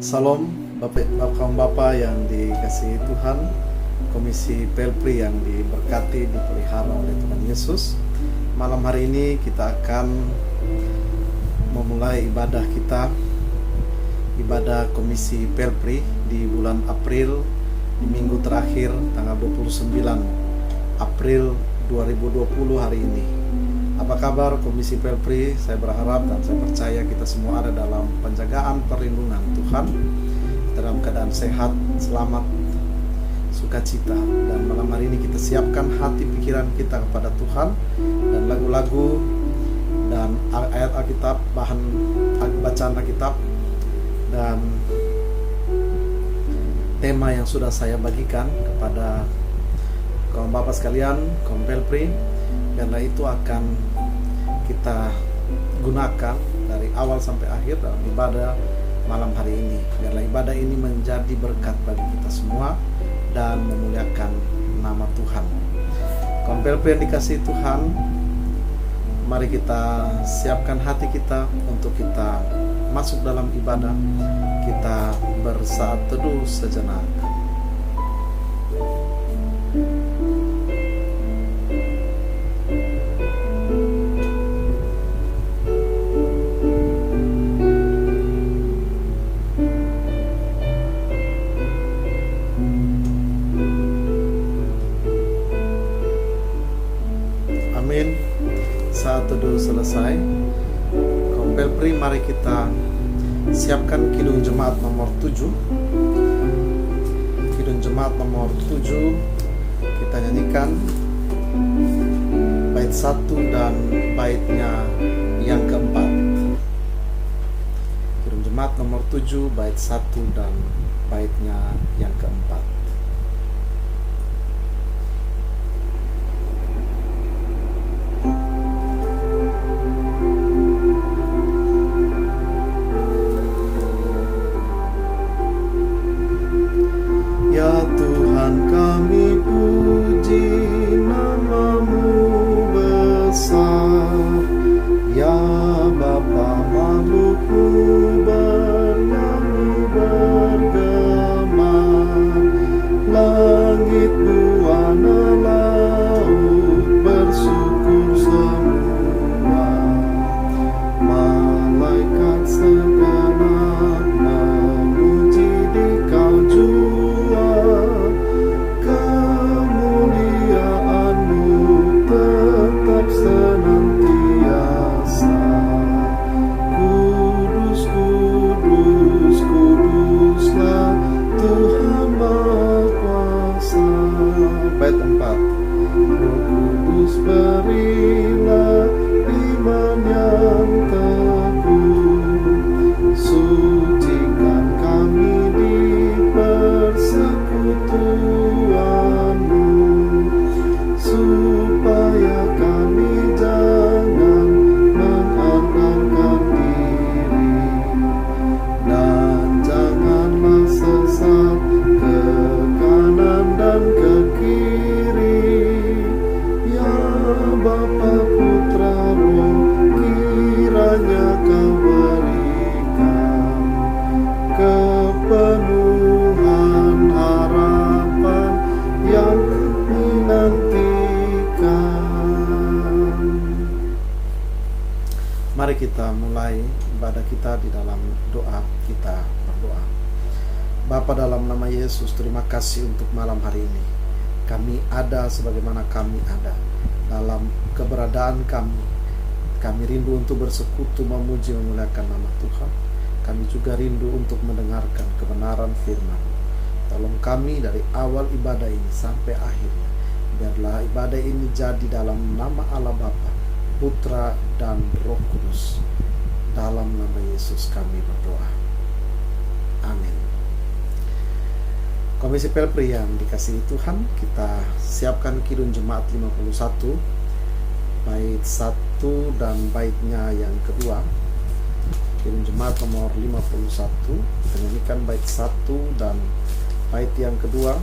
Salam Bapak yang dikasihi Tuhan, Komisi Pelpri yang diberkati, dipelihara oleh Tuhan Yesus. Malam hari ini kita akan memulai ibadah kita, ibadah Komisi Pelpri di bulan April, di minggu terakhir tanggal 29 April 2020 hari ini. Apa kabar Komisi Pelpri? Saya berharap dan saya percaya kita semua ada dalam penjagaan perlindungan Tuhan, dalam keadaan sehat, selamat, sukacita. Dan malam hari ini kita siapkan hati pikiran kita kepada Tuhan, dan lagu-lagu dan ayat Alkitab, bahan bacaan Alkitab, dan tema yang sudah saya bagikan kepada kaum Bapak sekalian, kaum Pelpri. Karena itu akan kita gunakan dari awal sampai akhir dalam ibadah malam hari ini. Biarlah ibadah ini menjadi berkat bagi kita semua dan memuliakan nama Tuhan. Kaum Pelpri yang dikasihi Tuhan, mari kita siapkan hati kita untuk kita masuk dalam ibadah. Kita bersaat teduh sejenak. Saat teduh selesai, kaum Pelpri, mari kita siapkan Kidung Jemaat nomor 7. Kidung Jemaat nomor 7 kita nyanyikan bait 1 dan baitnya yang keempat. Kidung Jemaat nomor 7 bait 1 dan baitnya yang keempat. Ya Tuhan, kami puji nama-Mu besar. Ya Bapa, makhluk-Mu bernyanyi bergema. Langit buana laut bersyukur semua. Malaikat segenap memuji Dikau jua. Kemuliaan-Mu tetap senantiasa. Kudus, kudus, kuduslah Tuhan Maha Kuasa. Bait 4. Roh Kudus, berilah iman yang teguh. Sucikan kami di persekutuan-Mu, supaya kami jangan mengandalkan diri, dan janganlah sesat ke kanan dan ke kiri. Ya Bapa, Putra, Roh, kiranya Kau berikan kepenuhan harapan yang menantikan. Mari kita mulai ibadah kita di dalam doa. Kita berdoa. Bapa, dalam nama Yesus, terima kasih untuk malam hari ini. Kami ada sebagaimana kami ada dalam keberadaan kami. Kami rindu untuk bersekutu, memuji, memuliakan nama Tuhan. Kami juga rindu untuk mendengarkan kebenaran firman. Tolong kami dari awal ibadah ini sampai akhirnya. Biarlah ibadah ini jadi dalam nama Allah Bapa, Putra, dan Roh Kudus. Dalam nama Yesus kami berdoa. Amin. Komisi Pelpri yang dikasihi Tuhan, kita siapkan Kidung Jemaat 51 bait 1 dan baitnya yang kedua. Kidung Jemaat nomor 51, kita nyanyikan bait 1 dan bait yang kedua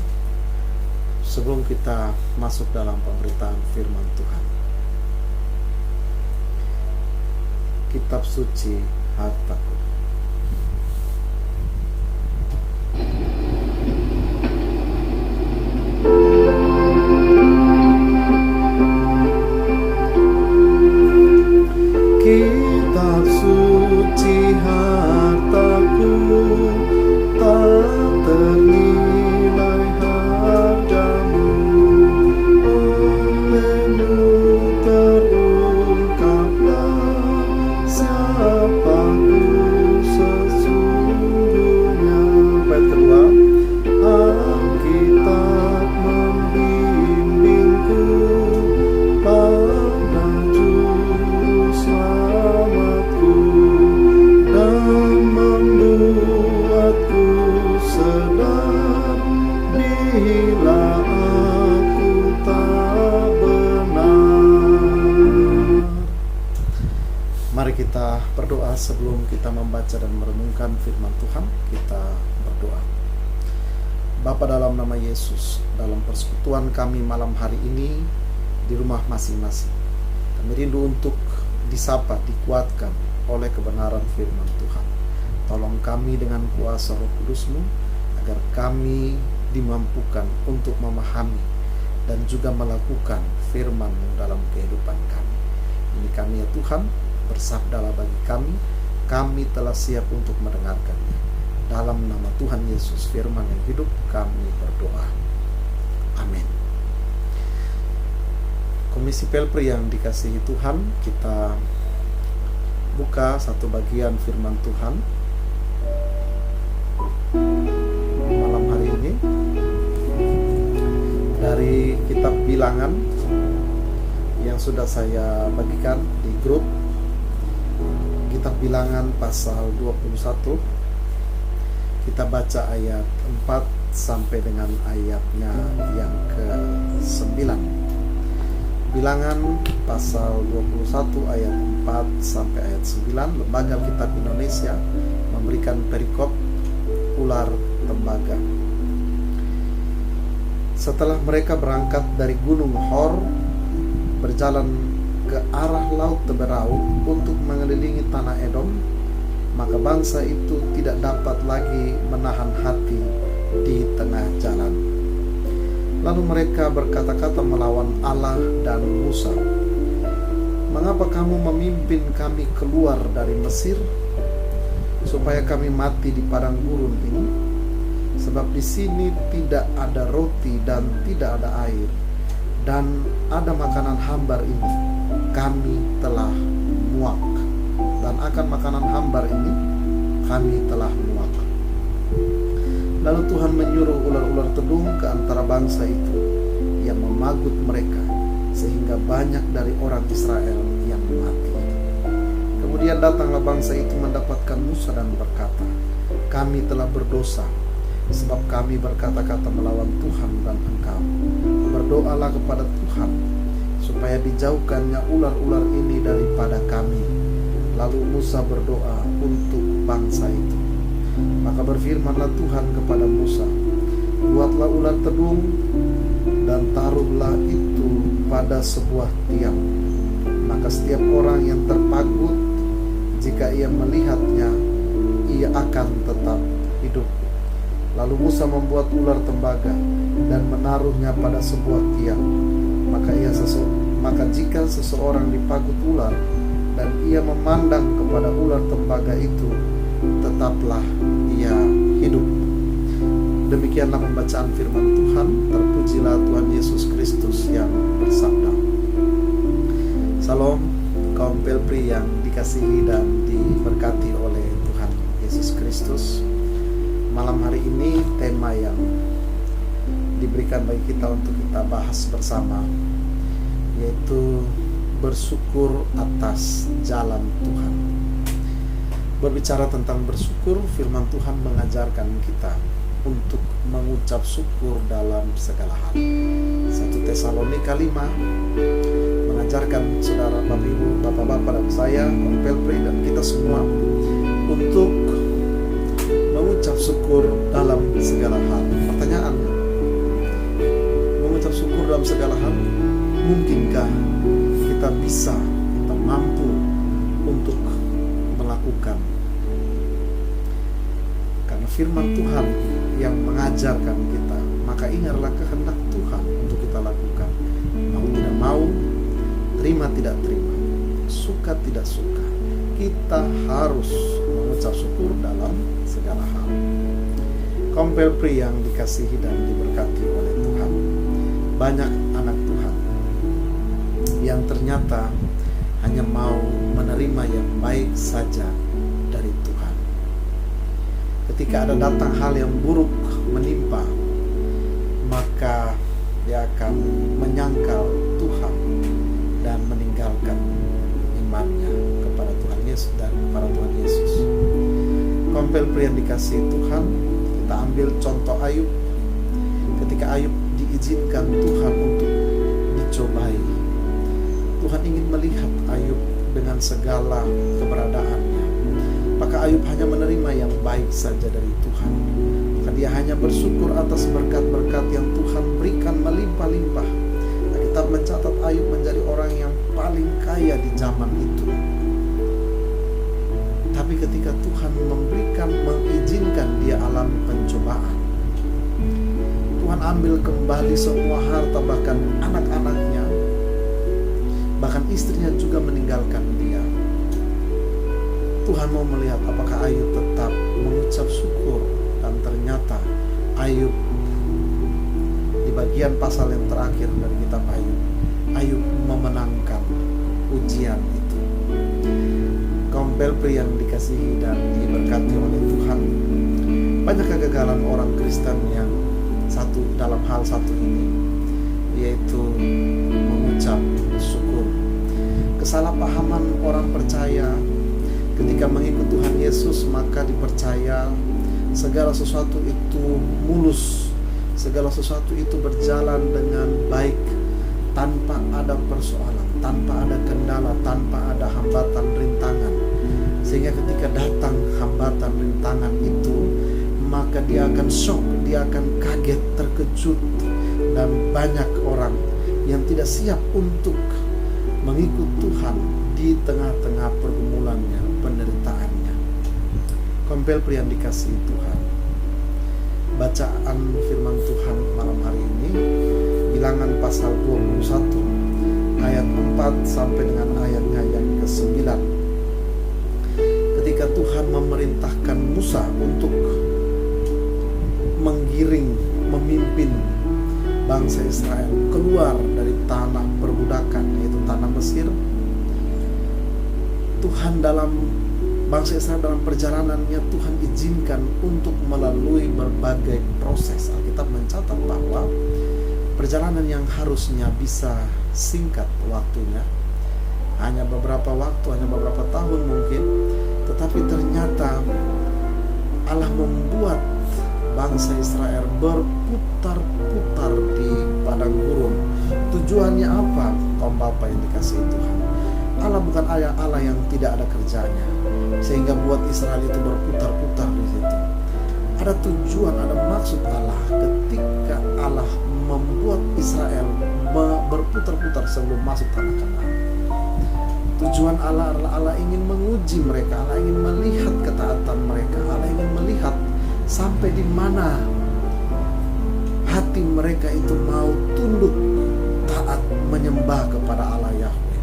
sebelum kita masuk dalam pemberitaan firman Tuhan. Kitab suci hartaku. merenungkan firman Tuhan, kita berdoa. Bapa, dalam nama Yesus, dalam persekutuan kami malam hari ini di rumah masing-masing, kami rindu untuk disapa, dikuatkan oleh kebenaran firman Tuhan. Tolong kami dengan kuasa Roh Kudus-Mu, agar kami dimampukan untuk memahami dan juga melakukan firman-Mu dalam kehidupan kami. Ini kami ya Tuhan, bersabdalah bagi kami telah siap untuk mendengarkannya. Dalam nama Tuhan Yesus, firman yang hidup, kami berdoa. Amin. Komisi Pelpri yang dikasihi Tuhan, kita buka satu bagian firman Tuhan malam hari ini dari kitab Bilangan yang sudah saya bagikan di grup. Kitab Bilangan pasal 21, kita baca ayat 4 sampai dengan ayatnya yang ke-9. Bilangan pasal 21 ayat 4 sampai ayat 9. Lembaga Kitab Indonesia memberikan perikop ular tembaga. Setelah mereka berangkat dari Gunung Hor, berjalan ke arah Laut Teberau untuk mengelilingi tanah Edom, maka bangsa itu tidak dapat lagi menahan hati di tengah jalan. Lalu mereka berkata-kata melawan Allah dan Musa, "Mengapa kamu memimpin kami keluar dari Mesir, supaya kami mati di padang gurun ini? Sebab di sini tidak ada roti dan tidak ada air, dan ada makanan hambar ini. Kami telah muak, dan akan makanan hambar ini kami telah muak." Lalu Tuhan menyuruh ular-ular tedung ke antara bangsa itu yang memagut mereka, sehingga banyak dari orang Israel yang mati. Kemudian datanglah bangsa itu mendapatkan Musa dan berkata, "Kami telah berdosa, sebab kami berkata-kata melawan Tuhan dan engkau. Berdoalah kepada Tuhan, supaya dijauhkannya ular-ular ini daripada kami." Lalu Musa berdoa untuk bangsa itu. Maka berfirmanlah Tuhan kepada Musa, "Buatlah ular tedung dan taruhlah itu pada sebuah tiang. Maka setiap orang yang terpagut, jika ia melihatnya, ia akan tetap hidup." Lalu Musa membuat ular tembaga dan menaruhnya pada sebuah tiang. Maka jika seseorang dipagut ular dan ia memandang kepada ular tembaga itu, tetaplah ia hidup. Demikianlah pembacaan firman Tuhan. Terpujilah Tuhan Yesus Kristus yang bersabda. Salam kaum Pelpri yang dikasihi dan diberkati oleh Tuhan Yesus Kristus. Malam hari ini tema yang diberikan bagi kita untuk kita bahas bersama, yaitu bersyukur atas jalan Tuhan. Berbicara tentang bersyukur, firman Tuhan mengajarkan kita untuk mengucap syukur dalam segala hal. 1 Tesalonika 5 mengajarkan saudara, Bapak Ibu, Bapak-bapak dan saya, Pelpri dan kita semua untuk mengucap syukur dalam segala hal. Pertanyaannya, mengucap syukur dalam segala hal, mungkinkah kita mampu untuk melakukan? Karena firman Tuhan yang mengajarkan kita, maka ini adalah kehendak Tuhan untuk kita lakukan. Mau tidak mau, terima tidak terima, suka tidak suka, kita harus mengucap syukur dalam segala hal. Kaum Pelpri yang dikasihi dan diberkati oleh Tuhan, banyak anak Tuhan yang ternyata hanya mau menerima yang baik saja dari Tuhan. Ketika ada datang hal yang buruk menimpa, maka dia akan menyangkal Tuhan dan meninggalkan imannya kepada Tuhan Yesus dan kepada Tuhan Yesus. Kaum Pelpri yang dikasihi Tuhan, kita ambil contoh Ayub. Ketika Ayub diizinkan Tuhan untuk dicobai, Tuhan ingin melihat Ayub dengan segala keberadaannya, Apakah Ayub hanya menerima yang baik saja dari Tuhan? Maka dia hanya bersyukur atas berkat-berkat yang Tuhan berikan melimpah-limpah. Alkitab mencatat Ayub menjadi orang yang paling kaya di zaman itu. Tapi ketika Tuhan mengizinkan dia alami pencobaan, Tuhan ambil kembali semua harta, bahkan anak-anaknya, bahkan istrinya juga meninggalkan dia. Tuhan mau melihat apakah Ayub tetap mengucap syukur. Dan ternyata Ayub, di bagian pasal yang terakhir dari kitab Ayub memenangkan ujian itu. Kaum Belpri yang dikasihi dan diberkati oleh Tuhan, banyak kegagalan orang Kristen yang dalam hal satu ini, yaitu mengucap syukur. Kesalahpahaman orang percaya ketika mengikut Tuhan Yesus, maka dipercaya segala sesuatu itu mulus, segala sesuatu itu berjalan dengan baik, tanpa ada persoalan, tanpa ada kendala, tanpa ada hambatan rintangan. Sehingga ketika datang hambatan rintangan itu, maka dia akan shock, dia akan kaget, terkejut. Dan banyak orang yang tidak siap untuk mengikut Tuhan di tengah-tengah pergumulannya, penderitaannya. Kompel pria yang dikasihi Tuhan, bacaan firman Tuhan malam hari ini, Bilangan pasal 21 ayat 4 sampai dengan ayatnya yang ke-9. Ketika Tuhan memerintahkan Musa untuk memimpin bangsa Israel keluar dari tanah perbudakan, yaitu tanah Mesir. Tuhan bangsa Israel dalam perjalanannya, Tuhan izinkan untuk melalui berbagai proses. Alkitab mencatat bahwa perjalanan yang harusnya bisa singkat waktunya, hanya beberapa waktu, hanya beberapa tahun mungkin, tetapi ternyata Allah membuat bangsa Israel berputar-putar di padang gurun. Tujuannya apa? Kaum Bapa yang dikasihi Tuhan, Allah bukan Allah yang tidak ada kerjanya sehingga buat Israel itu berputar-putar di situ. Ada tujuan, ada maksud Allah ketika Allah membuat Israel berputar-putar sebelum masuk tanah Kanaan. Tujuan Allah adalah Allah ingin menguji mereka, Allah ingin melihat ketaatan mereka, Allah ingin melihat sampai di mana hati mereka itu mau tunduk, taat, menyembah kepada Allah Yahweh.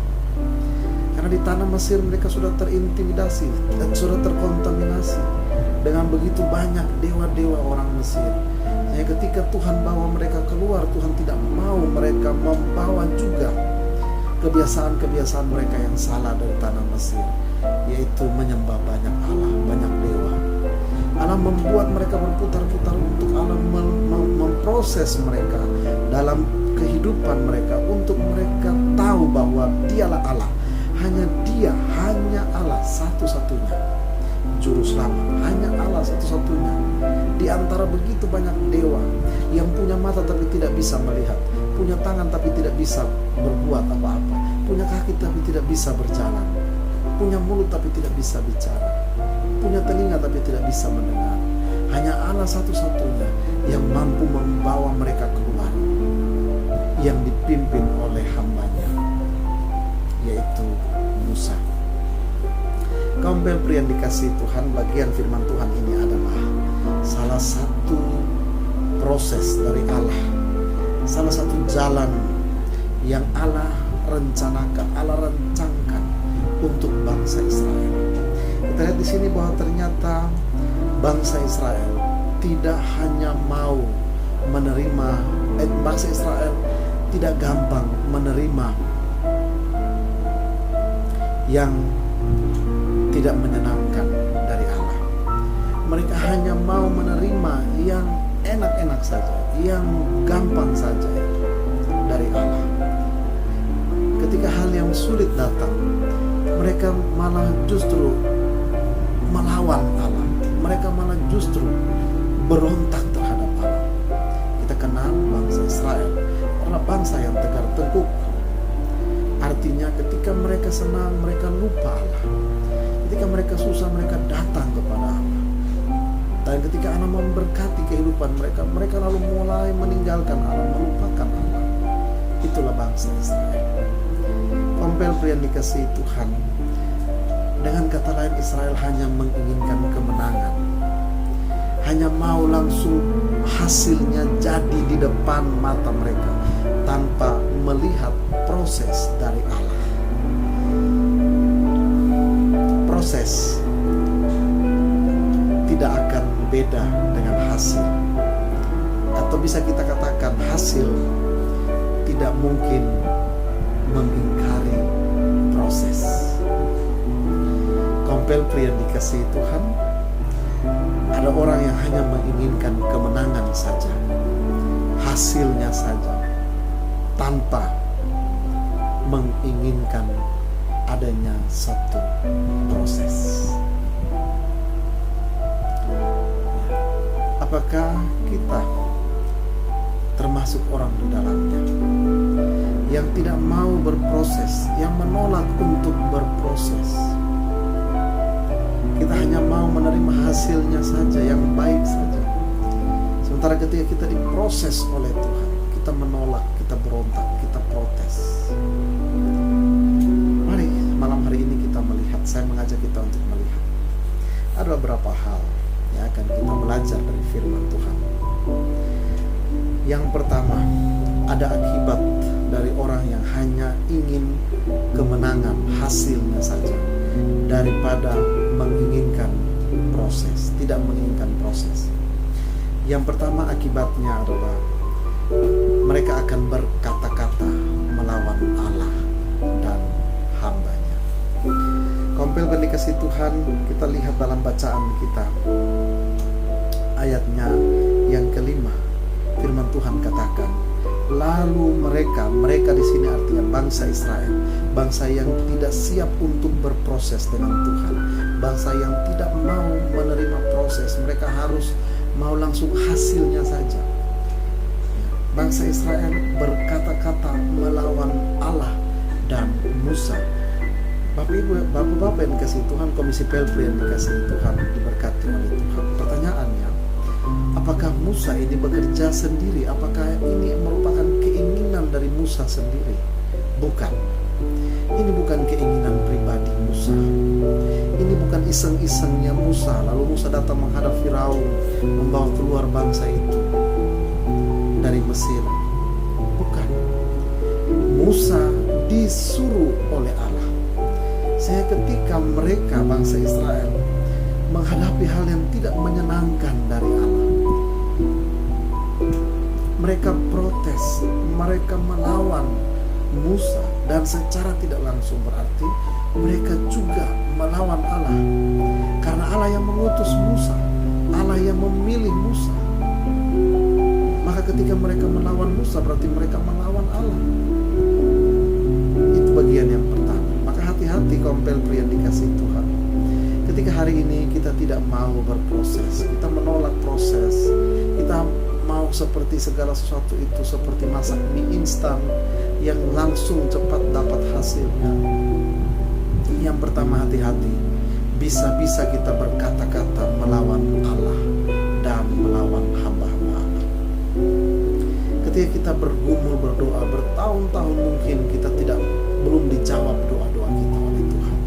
Karena di tanah Mesir mereka sudah terintimidasi dan sudah terkontaminasi dengan begitu banyak dewa-dewa orang Mesir. Jadi ketika Tuhan bawa mereka keluar, Tuhan tidak mau mereka membawa juga kebiasaan-kebiasaan mereka yang salah dari tanah Mesir, yaitu menyembah banyak Allah, banyak dewa. Allah membuat mereka berputar-putar untuk Allah memproses mereka dalam kehidupan mereka, untuk mereka tahu bahwa Dialah Allah. Hanya Allah satu-satunya Juru Selamat, hanya Allah satu-satunya. Di antara begitu banyak dewa yang punya mata tapi tidak bisa melihat, punya tangan tapi tidak bisa berbuat apa-apa, punya kaki tapi tidak bisa berjalan, punya mulut tapi tidak bisa bicara, punya telinga tapi tidak bisa mendengar. Hanya Allah satu-satunya yang mampu membawa mereka keluar, yang dipimpin oleh hambanya, yaitu Musa. Kaum Belpri yang dikasihi Tuhan, bagian firman Tuhan ini adalah salah satu proses dari Allah, salah satu jalan yang Allah rencanakan, Allah rancangkan untuk bangsa Israel. Kita lihat di sini bahwa ternyata bangsa Israel tidak hanya mau menerima, bangsa Israel tidak gampang menerima yang tidak menyenangkan dari Allah. Mereka hanya mau menerima yang enak-enak saja, yang gampang saja dari Allah. Ketika hal yang sulit datang, mereka malah justru melawan Allah. Mereka malah justru berontak terhadap Allah. Kita kenal bangsa Israel adalah bangsa yang tegar tengkuk. Artinya ketika mereka senang, mereka lupa Allah. Ketika mereka susah, mereka datang kepada Allah. Dan ketika Allah memberkati kehidupan mereka, mereka lalu mulai meninggalkan Allah, melupakan Allah. Itulah bangsa Israel. Kompel pria yang dikasihi Tuhan. Dengan kata lain, Israel hanya menginginkan kemenangan, hanya mau langsung hasilnya jadi di depan mata mereka, tanpa melihat proses dari Allah. Proses tidak akan beda dengan hasil, atau bisa kita katakan hasil tidak mungkin mengingkari proses. Kompel pria yang dikasihi Tuhan, ada orang yang hanya menginginkan kemenangan saja, hasilnya saja, tanpa menginginkan adanya satu proses. Apakah kita termasuk orang di dalamnya yang tidak mau berproses, yang menolak untuk berproses? Kita hanya mau menerima hasilnya saja, yang baik saja. Sementara ketika kita diproses oleh Tuhan, kita menolak, kita berontak, kita protes. Mari malam hari ini kita melihat, saya mengajak kita untuk melihat ada beberapa hal yang akan kita belajar dari firman Tuhan. Yang pertama, ada akibat dari orang yang hanya ingin kemenangan, hasilnya saja, daripada menginginkan proses, tidak menginginkan proses. Yang pertama, akibatnya adalah mereka akan berkata-kata melawan Allah dan hamba-Nya. Kompel yang dikasihi Tuhan, kita lihat dalam bacaan kita ayatnya yang kelima. Firman Tuhan katakan, lalu mereka di sini artinya bangsa Israel, bangsa yang tidak siap untuk berproses dengan Tuhan, bangsa yang tidak mau menerima proses, mereka harus mau langsung hasilnya saja. Bangsa Israel berkata-kata melawan Allah dan Musa. Bapak-bapak yang dikasihi Tuhan, Komisi Pelpri yang dikasihi Tuhan, diberkati oleh Tuhan. Pertanyaannya, apakah Musa ini bekerja sendiri? Apakah ini merupakan keinginan dari Musa sendiri? Bukan. Ini bukan keinginan pribadi Musa. Ini bukan iseng-isengnya Musa. Lalu Musa datang menghadap Firaun, membawa keluar bangsa itu dari Mesir. Bukan. Musa disuruh oleh Allah. Saya ketika mereka bangsa Israel menghadapi hal yang tidak menyenangkan dari Allah, mereka protes, mereka melawan Musa, dan secara tidak langsung berarti mereka juga melawan Allah, karena Allah yang mengutus Musa, Allah yang memilih Musa. Maka ketika mereka melawan Musa, berarti mereka melawan Allah. Itu bagian yang pertama. Maka hati-hati kompel pria yang dikasihi Tuhan. Ketika hari ini kita tidak mau berproses, kita menolak proses, kita mau seperti segala sesuatu itu seperti masak mie instan yang langsung cepat dapat hasilnya. Yang pertama, hati-hati. Bisa-bisa kita berkata-kata melawan Allah dan melawan hamba-hamba Allah. Ketika kita bergumul berdoa bertahun-tahun, mungkin kita belum dijawab doa-doa kita oleh Tuhan.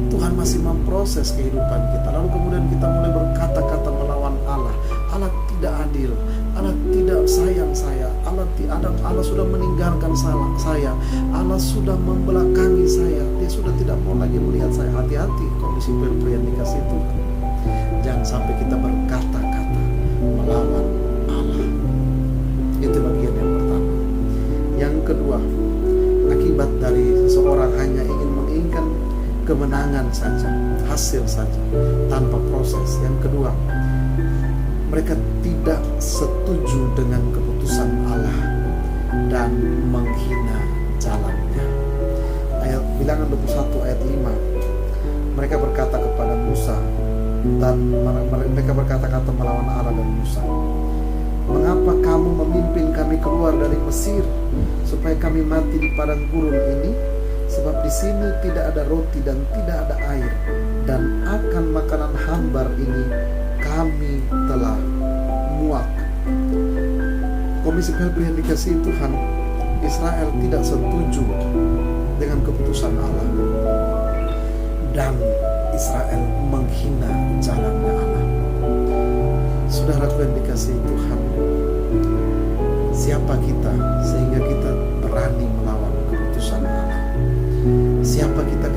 Tuhan masih memproses kehidupan kita. Lalu kemudian kita mulai berkata-kata melawan Allah. Allah tidak adil, Allah tidak sayang saya, Allah sudah meninggalkan saya, Allah sudah membelakangi saya, Dia sudah tidak mau lagi melihat saya. Hati-hati kondisi pria yang dikasih Tuhan. Jangan sampai kita berkata-kata melawan Allah. Itu bagian yang pertama. Yang kedua, akibat dari seseorang hanya ingin menginginkan kemenangan saja, hasil saja, tanpa proses. Yang kedua, mereka tidak setuju dengan keputusan Allah dan menghina jalannya. Bilangan 21 ayat 5. Mereka berkata kepada Musa, dan mereka berkata-kata melawan Allah dan Musa. Mengapa kamu memimpin kami keluar dari Mesir supaya kami mati di padang gurun ini? Sebab di sini tidak ada roti dan tidak ada air, dan akan makanan hambar ini kami telah muak. Komisi PLP yang dikasihi Tuhan, Israel tidak setuju dengan keputusan Allah, dan Israel menghina jalannya Allah. Saudaraku yang dikasihi Tuhan, siapa kita sehingga kita berani melawan keputusan Allah? Siapa kita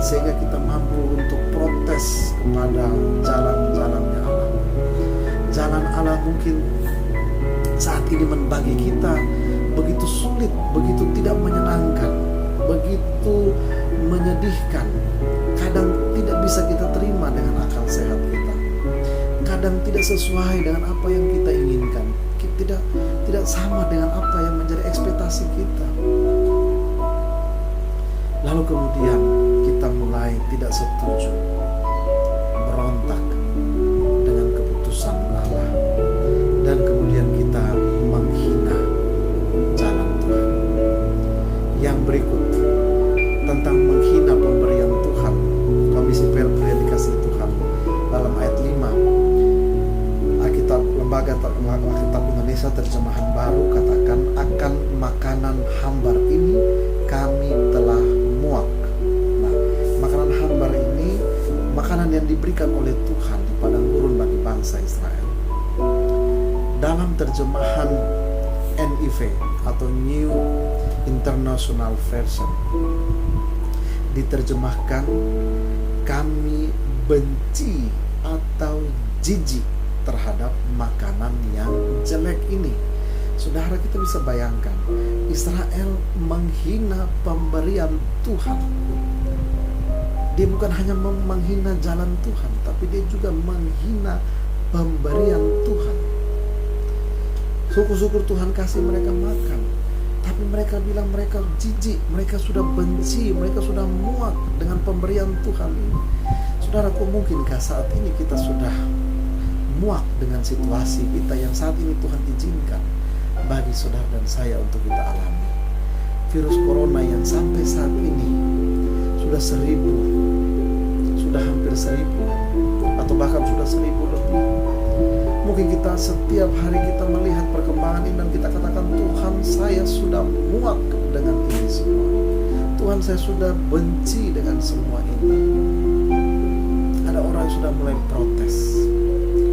sehingga kita mampu untuk protes kepada jalan-jalannya Allah? Jalan Allah mungkin saat ini membagi kita begitu sulit, begitu tidak menyenangkan, begitu menyedihkan. Kadang tidak bisa kita terima dengan akal sehat kita. Kadang tidak sesuai dengan apa yang kita inginkan. Tidak sama dengan apa yang menjadi ekspektasi kita. Lalu kemudian kita mulai tidak setuju, berontak dengan keputusan Allah, dan kemudian kita menghina jalan Tuhan. Yang berikut tentang menghina pemberian Tuhan, Komisi PLP yang dikasihi Tuhan, dalam ayat 5 Alkitab Lembaga Alkitab Indonesia terjemahan baru katakan, akan makanan hambar ini kami telah muak. Nah, makanan hambar ini makanan yang diberikan oleh Tuhan di padang gurun bagi bangsa Israel. Dalam terjemahan NIV atau New International Version diterjemahkan, kami benci atau jijik terhadap makanan yang jelek ini. Saudara, kita bisa bayangkan, Israel menghina pemberian Tuhan. Dia bukan hanya menghina jalan Tuhan, tapi dia juga menghina pemberian Tuhan. Syukur-syukur Tuhan kasih mereka makan, tapi mereka bilang mereka jijik, mereka sudah benci, mereka sudah muak dengan pemberian Tuhan ini. Saudara, kok mungkinkah saat ini kita sudah muak dengan situasi kita yang saat ini Tuhan izinkan bagi saudara dan saya untuk kita alami? Virus corona yang sampai saat ini sudah 1.000, sudah hampir 1.000, atau bahkan sudah 1.000 lebih. Mungkin kita setiap hari kita melihat perkembangan ini dan kita katakan, Tuhan, saya sudah muak dengan ini semua. Tuhan, saya sudah benci dengan semua ini. Ada orang yang sudah mulai protes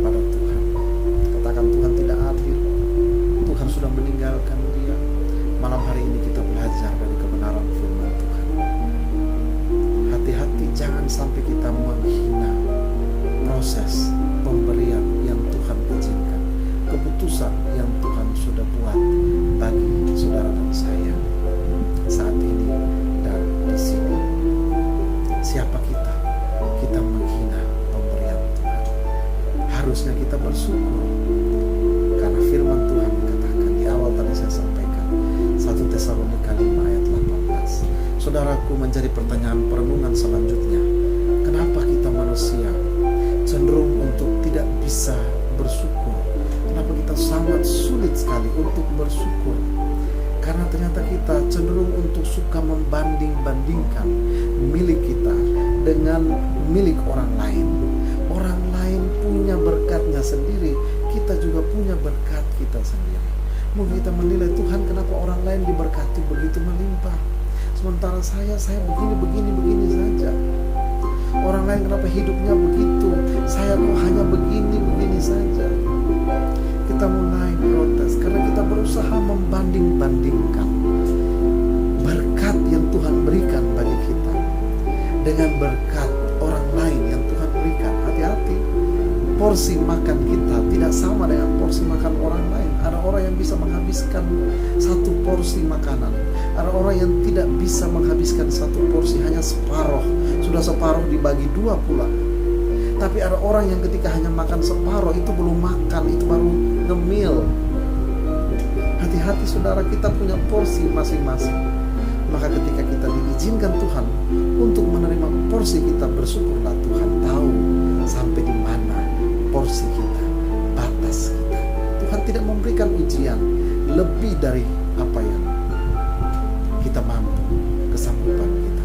pada Tuhan, katakan Tuhan tidak adil, Tuhan sudah meninggalkan dia. Malam hari ini kita belajar dari kebenaran firman Tuhan. Hati-hati, jangan sampai kita menghina proses pemberian yang Tuhan izinkan, keputusan yang Tuhan sudah buat bagi saudara dan saya saat ini dan di sini. Siapa kita? Kita menghina pemberian Tuhan. Harusnya kita bersyukur karena firman Tuhan katakan di awal tadi saya sampaikan 1 Tesalonika 5 ayat 18. Saudaraku, menjadi pertanyaan perenungan selanjutnya, kenapa kita manusia cenderung untuk tidak bisa bersyukur? Kenapa kita sangat sulit sekali untuk bersyukur? Karena ternyata kita cenderung untuk suka membanding-bandingkan milik kita dengan milik orang lain. Orang lain punya berkatnya sendiri, kita juga punya berkat kita sendiri. Mungkin kita menilai, Tuhan, kenapa orang lain diberkati begitu melimpah, sementara saya begini saja. Orang lain kenapa hidupnya begitu, saya kok hanya begini saja. Kita mulai protes karena kita berusaha membanding-bandingkan berkat yang Tuhan berikan bagi kita dengan berkat orang lain yang Tuhan berikan. Hati-hati, porsi makan kita tidak sama dengan porsi makan orang lain. Ada orang yang bisa menghabiskan satu porsi makanan, ada orang yang tidak bisa menghabiskan satu porsi, hanya separuh. Sudah separuh dibagi 2 pula. Tapi ada orang yang ketika hanya makan separuh, itu belum makan, itu baru ngemil. Hati-hati saudara, kita punya porsi masing-masing. Maka ketika kita diizinkan Tuhan untuk menerima porsi kita, bersyukurlah. Tuhan tahu sampai di mana porsi kita, batas kita. Tuhan tidak memberikan ujian lebih dari apa yang kita mampu, kesanggupan kita.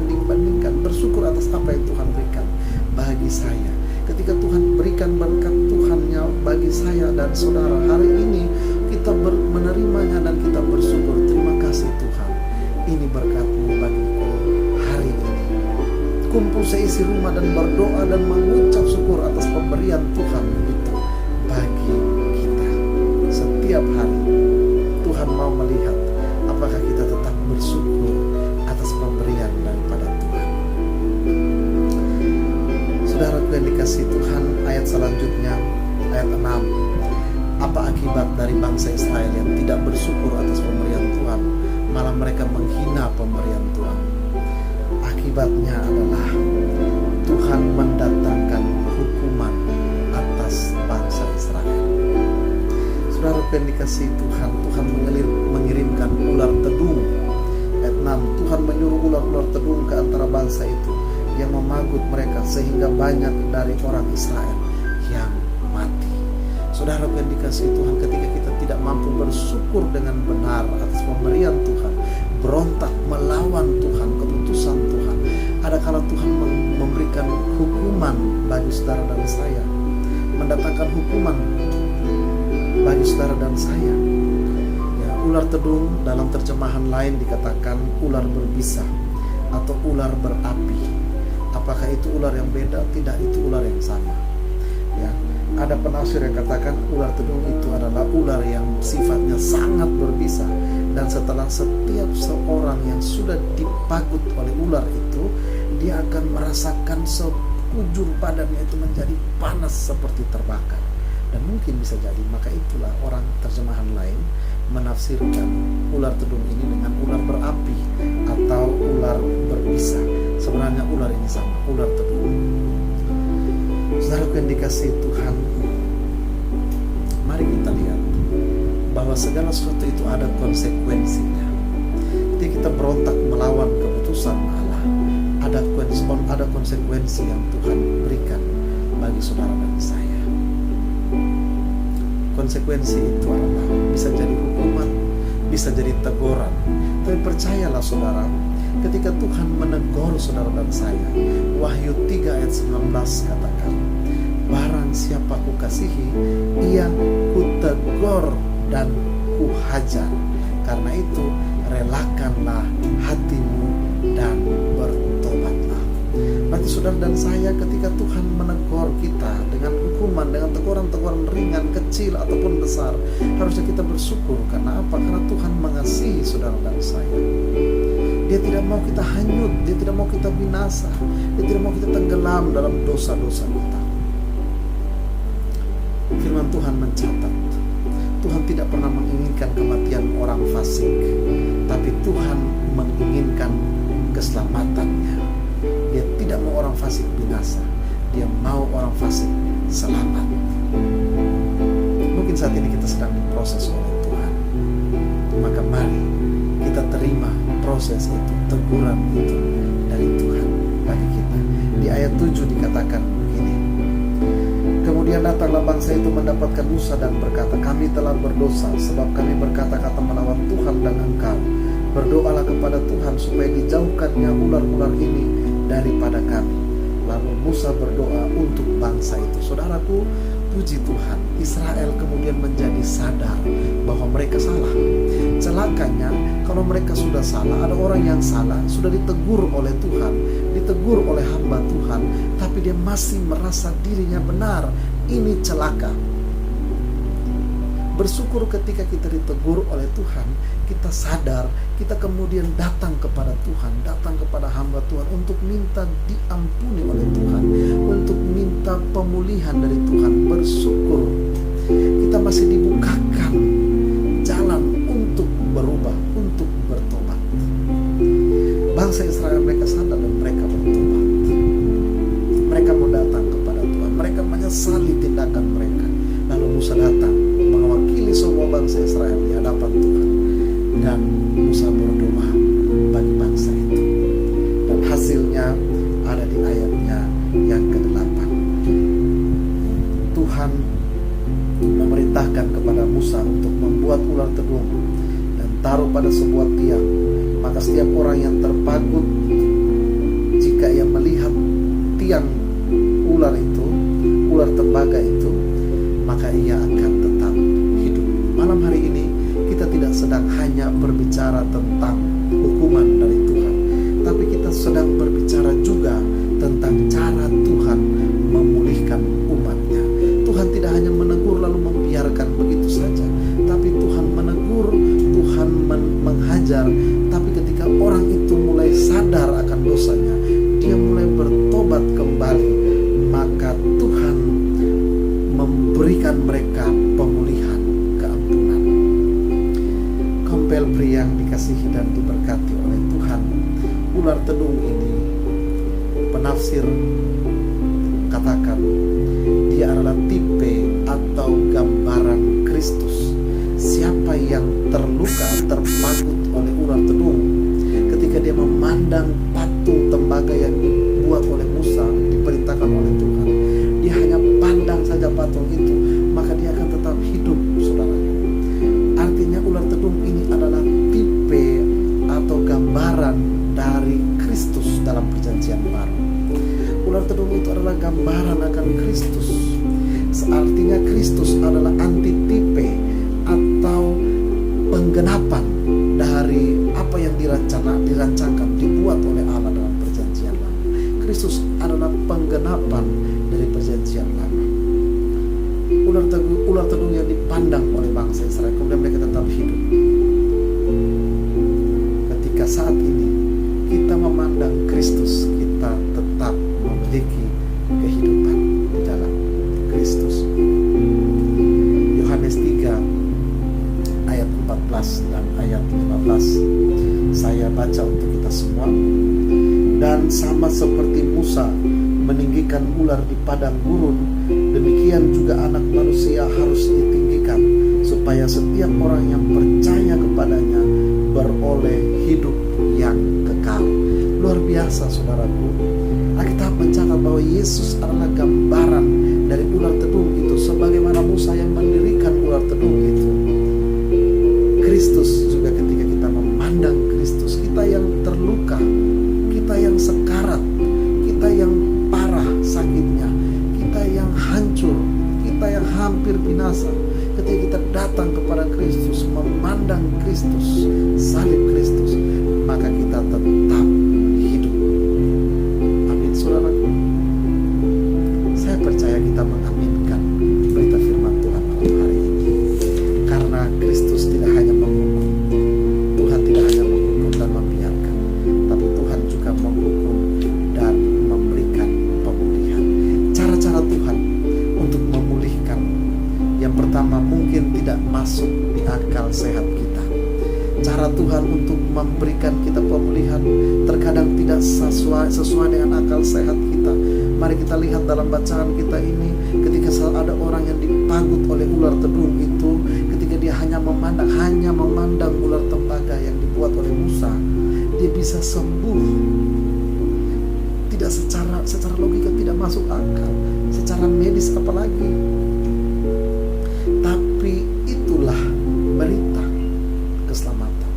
membanding-bandingkan. Bersyukur atas apa yang Tuhan berikan bagi saya. Ketika Tuhan berikan berkat Tuhannya bagi saya dan saudara, hari ini kita menerimanya dan kita bersyukur. Terima kasih Tuhan, ini berkat-Mu bagiku hari ini. Kumpul seisi rumah dan berdoa dan mengucap syukur atas pemberian Tuhan itu bagi kita. Setiap hari Tuhan mau melihat apakah kita tetap bersyukur atas pemberian daripada Tuhan. Saudaraku yang dikasihi Tuhan, ayat selanjutnya, ayat 6. Apa akibat dari bangsa Israel yang tidak bersyukur atas pemberian Tuhan, malah mereka menghina pemberian Tuhan? Akibatnya adalah Tuhan mendatangkan hukuman atas bangsa Israel. Saudaraku yang dikasihi Tuhan, Tuhan mengirimkan ular tedung. Ayat 6, Tuhan menyuruh ular-ular tedung ke antara bangsa itu yang memagut mereka, sehingga banyak dari orang Israel yang mati. Saudara yang dikasihi Tuhan, ketika kita tidak mampu bersyukur dengan benar atas pemberian Tuhan, berontak melawan Tuhan, keputusan Tuhan, ada kala Tuhan memberikan hukuman bagi saudara dan saya, mendatangkan hukuman bagi saudara dan saya. Ya, ular tedung dalam terjemahan lain dikatakan ular berbisa atau ular berapi. Apakah itu ular yang beda? Tidak, itu ular yang sama. Ya, ada penafsir yang katakan ular tedung itu adalah ular yang sifatnya sangat berbisa, dan setelah setiap seorang yang sudah dipagut oleh ular itu, dia akan merasakan sekujur badannya itu menjadi panas seperti terbakar. Dan mungkin bisa jadi, maka itulah orang terjemahan lain menafsirkan ular tedung ini dengan ular berapi atau ular berbisa. Sebenarnya ular ini sama, ular tedung. Saudara yang dikasihi Tuhan, mari kita lihat bahwa segala sesuatu itu ada konsekuensinya. Ketika kita berontak melawan keputusan Allah, ada konsekuensi yang Tuhan berikan bagi saudara dan saya. Konsekuensi itu adalah bisa jadi hukuman, bisa jadi teguran. Tapi percayalah saudara, ketika Tuhan menegur saudara dan saya, Wahyu 3 ayat 19 katakan, barang siapa kukasihi, ia kutegur dan kuhajar. Karena itu relakanlah hatimu dan bertobatlah. Berarti saudara dan saya, ketika Tuhan menegur kita dengan hukuman, dengan teguran-teguran ringan, kecil ataupun besar, harusnya kita bersyukur. Karena apa? Karena Tuhan mengasihi saudara dan saya. Dia tidak mau kita hanyut, dia tidak mau kita binasa, dia tidak mau kita tenggelam dalam dosa-dosa kita. Firman Tuhan mencatat, Tuhan tidak pernah menginginkan kematian orang fasik, tapi Tuhan menginginkan keselamatannya. Dia tidak mau orang fasik binasa, dia mau orang fasik selamat. Mungkin saat ini kita sedang diproses oleh Tuhan, maka mari kita terima proses itu, teguran itu dari Tuhan bagi kita. Di ayat 7 dikatakan begini, kemudian datanglah bangsa itu mendapatkan Musa dan berkata, kami telah berdosa sebab kami berkata-kata melawan Tuhan dan engkau. Berdoalah kepada Tuhan supaya dijauhkannya ular-ular ini daripada kami. Lalu Musa berdoa untuk bangsa itu. Saudaraku, puji Tuhan, Israel kemudian menjadi sadar bahwa mereka salah. Celakanya kalau mereka sudah salah, ada orang yang salah, sudah ditegur oleh Tuhan, ditegur oleh hamba Tuhan, tapi dia masih merasa dirinya benar. Ini celaka. Bersyukur ketika kita ditegur oleh Tuhan, kita sadar, kita kemudian datang kepada Tuhan, datang kepada hamba Tuhan untuk minta diampuni oleh Tuhan, untuk minta pemulihan dari Tuhan. Bersyukur kita masih dibukakan jalan untuk berubah, untuk bertobat. Bangsa Israel, mereka sadar dan mereka bertobat. Mereka mau datang kepada Tuhan, mereka menyesali tindakan mereka. Lalu Musa datang mewakili semua bangsa Israel di hadapan Tuhan, dan Musa berdoa bagi bangsa itu. Dan hasilnya ada di ayatnya yang ke-8. Tuhan memerintahkan kepada Musa untuk membuat ular tedung dan taruh pada sebuah tiang. Maka setiap orang yang terpagut ketika ia melihat tiang ular itu, ular tembaga itu, maka ia akan tetap hidup. Malam hari ini kita tidak sedang hanya berbicara tentang hukuman dari Tuhan, tapi kita sedang berbicara juga tentang cara Tuhan memulihkan umatnya. Tuhan tidak hanya menegur lalu membiarkan begitu saja, tapi Tuhan menegur, Tuhan menghajar. Tapi ketika orang itu mulai sadar akan dosanya, dia mulai bertobat kembali, maka Tuhan memberikan mereka pemulihan, keampunan. Kompel pria yang dikasihi dan diberkati oleh Tuhan, ular tedung ini penafsir katakan dia adalah tipe atau gambaran Kristus. Siapa yang terluka, terpagut oleh ular tedung ketika dia memandang patung tembaga yang dibuat oleh Musa, diperintahkan oleh Tuhan, dia hanya pandang saja patung itu, maka dia akan tetap hidup, saudaraku. Artinya ular tedung ini adalah tipe atau gambaran dari Kristus dalam perjanjian baru. Ular tedung itu adalah gambaran akan Kristus. Artinya Kristus adalah antitipe atau penggenapan dari apa yang dirancangkan, dibuat oleh Allah dalam perjanjian lama. Kristus adalah penggenapan dari perjanjian lama. Ular tedung yang dipandang oleh bangsa Israel, kemudian mereka tetap hidup. Ketika saat ini kita memandang Kristus, kita tetap memiliki kehidupan di dalam Kristus. Yohanes 3 ayat 14 dan ayat 15 saya baca untuk kita semua. Dan sama seperti Musa meninggikan ular di padang gurun, demikian juga Anak Manusia harus ditinggikan, supaya setiap orang yang percaya kepadanya beroleh hidup yang kekal. Luar biasa, saudaraku. Alkitab mencatat bahwa Yesus adalah gambaran dari ular tedung itu, sebagaimana Musa yang mendirikan ular tedung itu. Kristus juga, ketika kita memandang Kristus, kita yang terluka, kita yang sekarat, kita yang parah sakitnya, kita yang hancur, kita yang hampir binasa, ketika kita datang kepada Kristus, memandang Kristus, salib Kristus, maka kita tetap hidup. Amin, saudaraku. Saya percaya kita mengaminkan berita firman Tuhan malam hari ini, karena Kristus tidak hanya menghukum, Tuhan tidak hanya menghukum dan membiarkan, tapi Tuhan juga menghukum dan memberikan pemulihan. Cara-cara Tuhan untuk memulihkan, yang pertama mungkin tidak masuk di akal sehat kita. Cara Tuhan untuk memberikan kita pemulihan terkadang tidak sesuai dengan akal sehat kita. Mari kita lihat dalam bacaan kita ini, ketika ada orang yang dipagut oleh ular tedung itu, ketika dia hanya memandang ular tembaga yang dibuat oleh Musa, dia bisa sembuh. Tidak secara logika tidak masuk akal, secara medis apalagi. Tapi itulah berita keselamatan,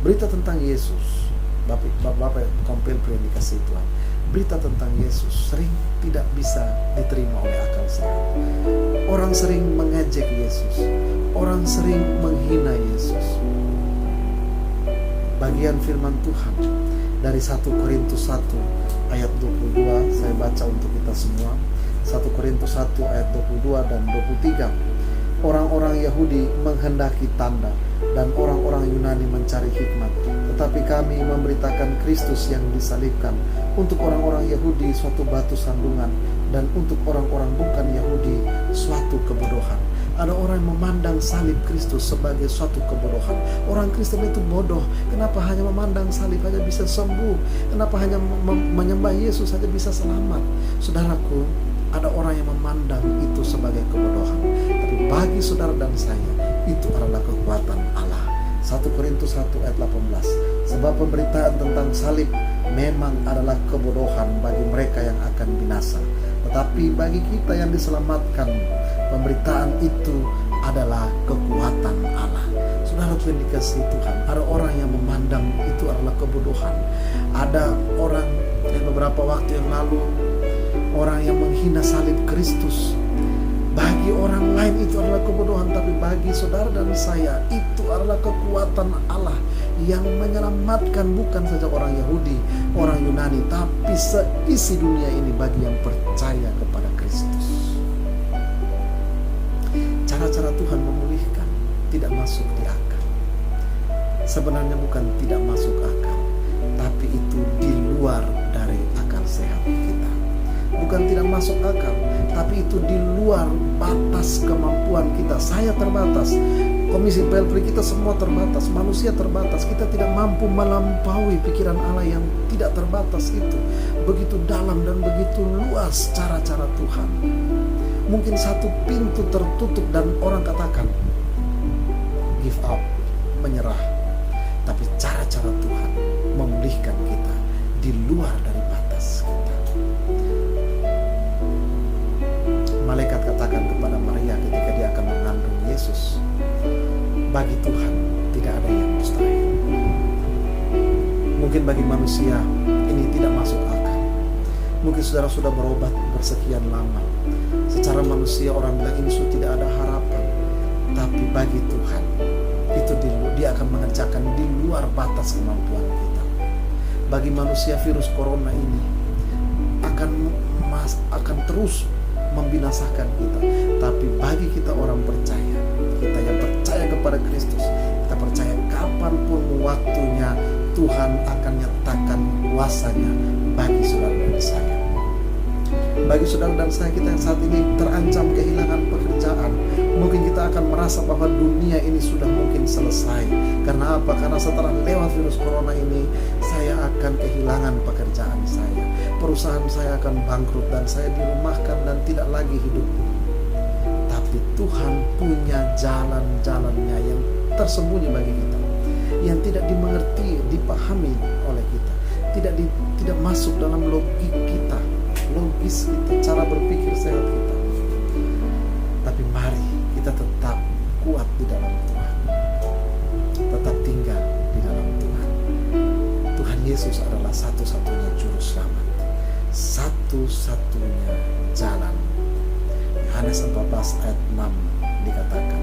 berita tentang Yesus. Bapak kompil yang dikasih Tuhan, berita tentang Yesus sering tidak bisa diterima oleh akal sehat. Orang sering mengejek Yesus, orang sering menghina Yesus. Bagian firman Tuhan dari 1 Korintus 1 ayat 22 saya baca untuk kita semua. 1 Korintus 1 ayat 22 dan 23. Orang-orang Yahudi menghendaki tanda dan orang-orang Yunani mencari hikmat, tetapi kami memberitakan Kristus yang disalibkan. Untuk orang-orang Yahudi suatu batu sandungan, dan untuk orang-orang bukan Yahudi suatu kebodohan. Ada orang yang memandang salib Kristus sebagai suatu kebodohan. Orang Kristen itu bodoh. Kenapa hanya memandang salib saja bisa sembuh? Kenapa hanya menyembah Yesus saja bisa selamat? Saudaraku, ada orang yang memandang itu sebagai kebodohan. Tapi bagi saudara dan saya, itu adalah kekuatan Allah. 1 Korintus 1 ayat 18. Sebab pemberitaan tentang salib memang adalah kebodohan bagi mereka yang akan binasa, tetapi bagi kita yang diselamatkan, pemberitaan itu adalah kekuatan Allah. Saudara yang dikasihi Tuhan, ada orang yang memandang itu adalah kebodohan. Ada orang yang beberapa waktu yang lalu, orang yang menghina salib Kristus, bagi orang lain itu adalah kebodohan, tapi bagi saudara dan saya itu adalah kekuatan Allah yang menyelamatkan bukan saja orang Yahudi, orang Yunani, tapi seisi dunia ini bagi yang percaya kepada Kristus. Cara-cara Tuhan memulihkan tidak masuk di akal. Sebenarnya bukan tidak masuk akal, tapi itu di luar dari akal sehat kita. Bukan tidak masuk akal, tapi itu di luar batas kemampuan kita. Saya terbatas, Komisi Pelpri kita semua terbatas, manusia terbatas. Kita tidak mampu melampaui pikiran Allah yang tidak terbatas itu. Begitu dalam dan begitu luas cara-cara Tuhan. Mungkin satu pintu tertutup dan orang katakan give up, menyerah. Tapi cara-cara Tuhan memulihkan kita di luar dari batas kita. Malaikat katakan kepada Maria ketika dia akan mengandung Yesus, bagi Tuhan tidak ada yang mustahil. Mungkin bagi manusia ini tidak masuk akal. Mungkin saudara sudah berobat bersekian lama. Secara manusia orang bilang ini sudah tidak ada harapan. Tapi bagi Tuhan itu dia akan mengerjakan di luar batas kemampuan kita. Bagi manusia virus corona ini akan terus membinasakan kita. Tapi bagi kita orang percaya, kita yang percaya kepada Kristus, kita percaya kapanpun waktunya Tuhan akan nyatakan kuasanya bagi saudara dan saya. Bagi saudara dan saya, kita yang saat ini terancam kehilangan pekerjaan, mungkin kita akan merasa bahwa dunia ini sudah mungkin selesai. Karena apa? Karena setelah lewat virus corona ini, saya akan kehilangan pekerjaan saya, perusahaan saya akan bangkrut, dan saya dirumahkan dan tidak lagi hidup. Tapi Tuhan punya jalan-jalannya yang tersembunyi bagi kita, yang tidak dimengerti, dipahami oleh kita, tidak masuk dalam logis kita, cara berpikir sehat kita. Tapi mari kita tetap kuat di dalam Tuhan, tetap tinggal di dalam Tuhan. Tuhan Yesus adalah satu-satunya juru selamat, satu-satunya jalan. Yohanes 14 ayat 6 dikatakan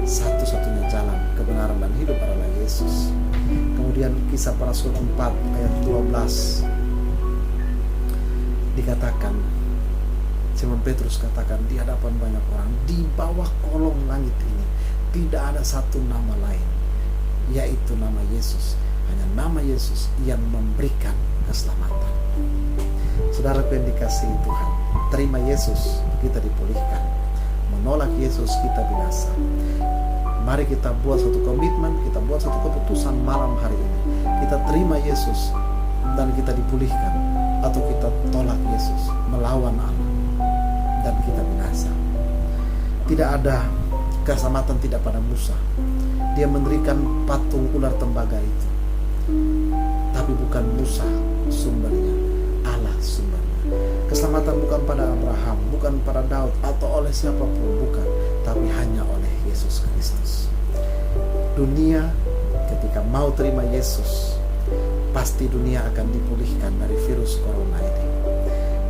satu-satunya jalan, kebenaran dan hidup adalah Yesus. Kemudian Kisah Para Rasul 4 ayat 12 dikatakan, Simon Petrus katakan di hadapan banyak orang, di bawah kolong langit ini tidak ada satu nama lain, yaitu nama Yesus. Hanya nama Yesus yang memberikan keselamatan. Saudaraku yang dikasihi Tuhan, terima Yesus, kita dipulihkan. Menolak Yesus, kita binasa. Mari kita buat satu komitmen, kita buat satu keputusan malam hari ini. Kita terima Yesus dan kita dipulihkan, atau kita tolak Yesus, melawan Allah, dan kita binasa. Tidak ada keselamatan tidak pada Musa. Dia mendirikan patung ular tembaga itu. Tapi bukan Musa sumbernya, Allah sumbernya. Keselamatan bukan pada Abraham, bukan pada Daud, atau oleh siapapun, bukan. Tapi hanya oleh Yesus Kristus. Dunia ketika mau terima Yesus, pasti dunia akan dipulihkan dari virus corona ini.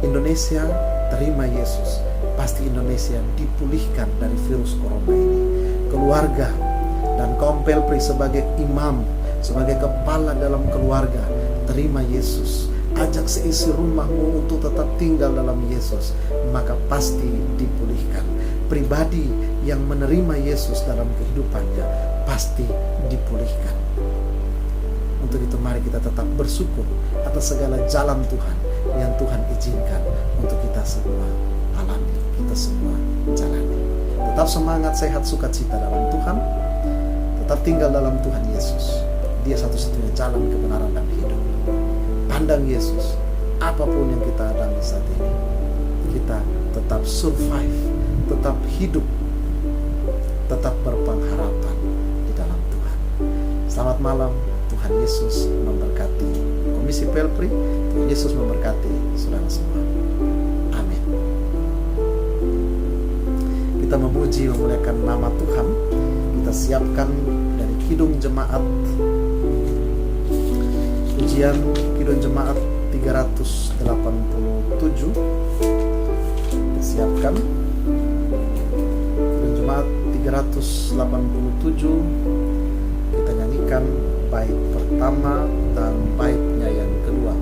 Indonesia terima Yesus, pasti Indonesia dipulihkan dari virus corona ini. Keluarga dan kaum Pelpri sebagai imam, sebagai kepala dalam keluarga, terima Yesus. Ajak seisi rumahmu untuk tetap tinggal dalam Yesus, maka pasti dipulihkan. Pribadi yang menerima Yesus dalam kehidupannya pasti dipulihkan. Untuk itu mari kita tetap bersyukur atas segala jalan Tuhan yang Tuhan izinkan untuk kita semua alami, kita semua jalani. Tetap semangat, sehat, sukacita dalam Tuhan. Tetap tinggal dalam Tuhan Yesus. Dia satu-satunya jalan kebenaran dan hidup. Pandang Yesus, apapun yang kita alami saat ini, kita tetap survive, tetap hidup, tetap berpengharapan di dalam Tuhan. Selamat malam. Tuhan Yesus memberkati Komisi Pelpri. Tuhan Yesus memberkati saudara semua. Amin. Kita memuji, memuliakan nama Tuhan. Kita siapkan dari Kidung Jemaat, pujian Kidung Jemaat 387. Siapkan. Jemaat 387, kita nyanyikan bait pertama dan baitnya yang kedua.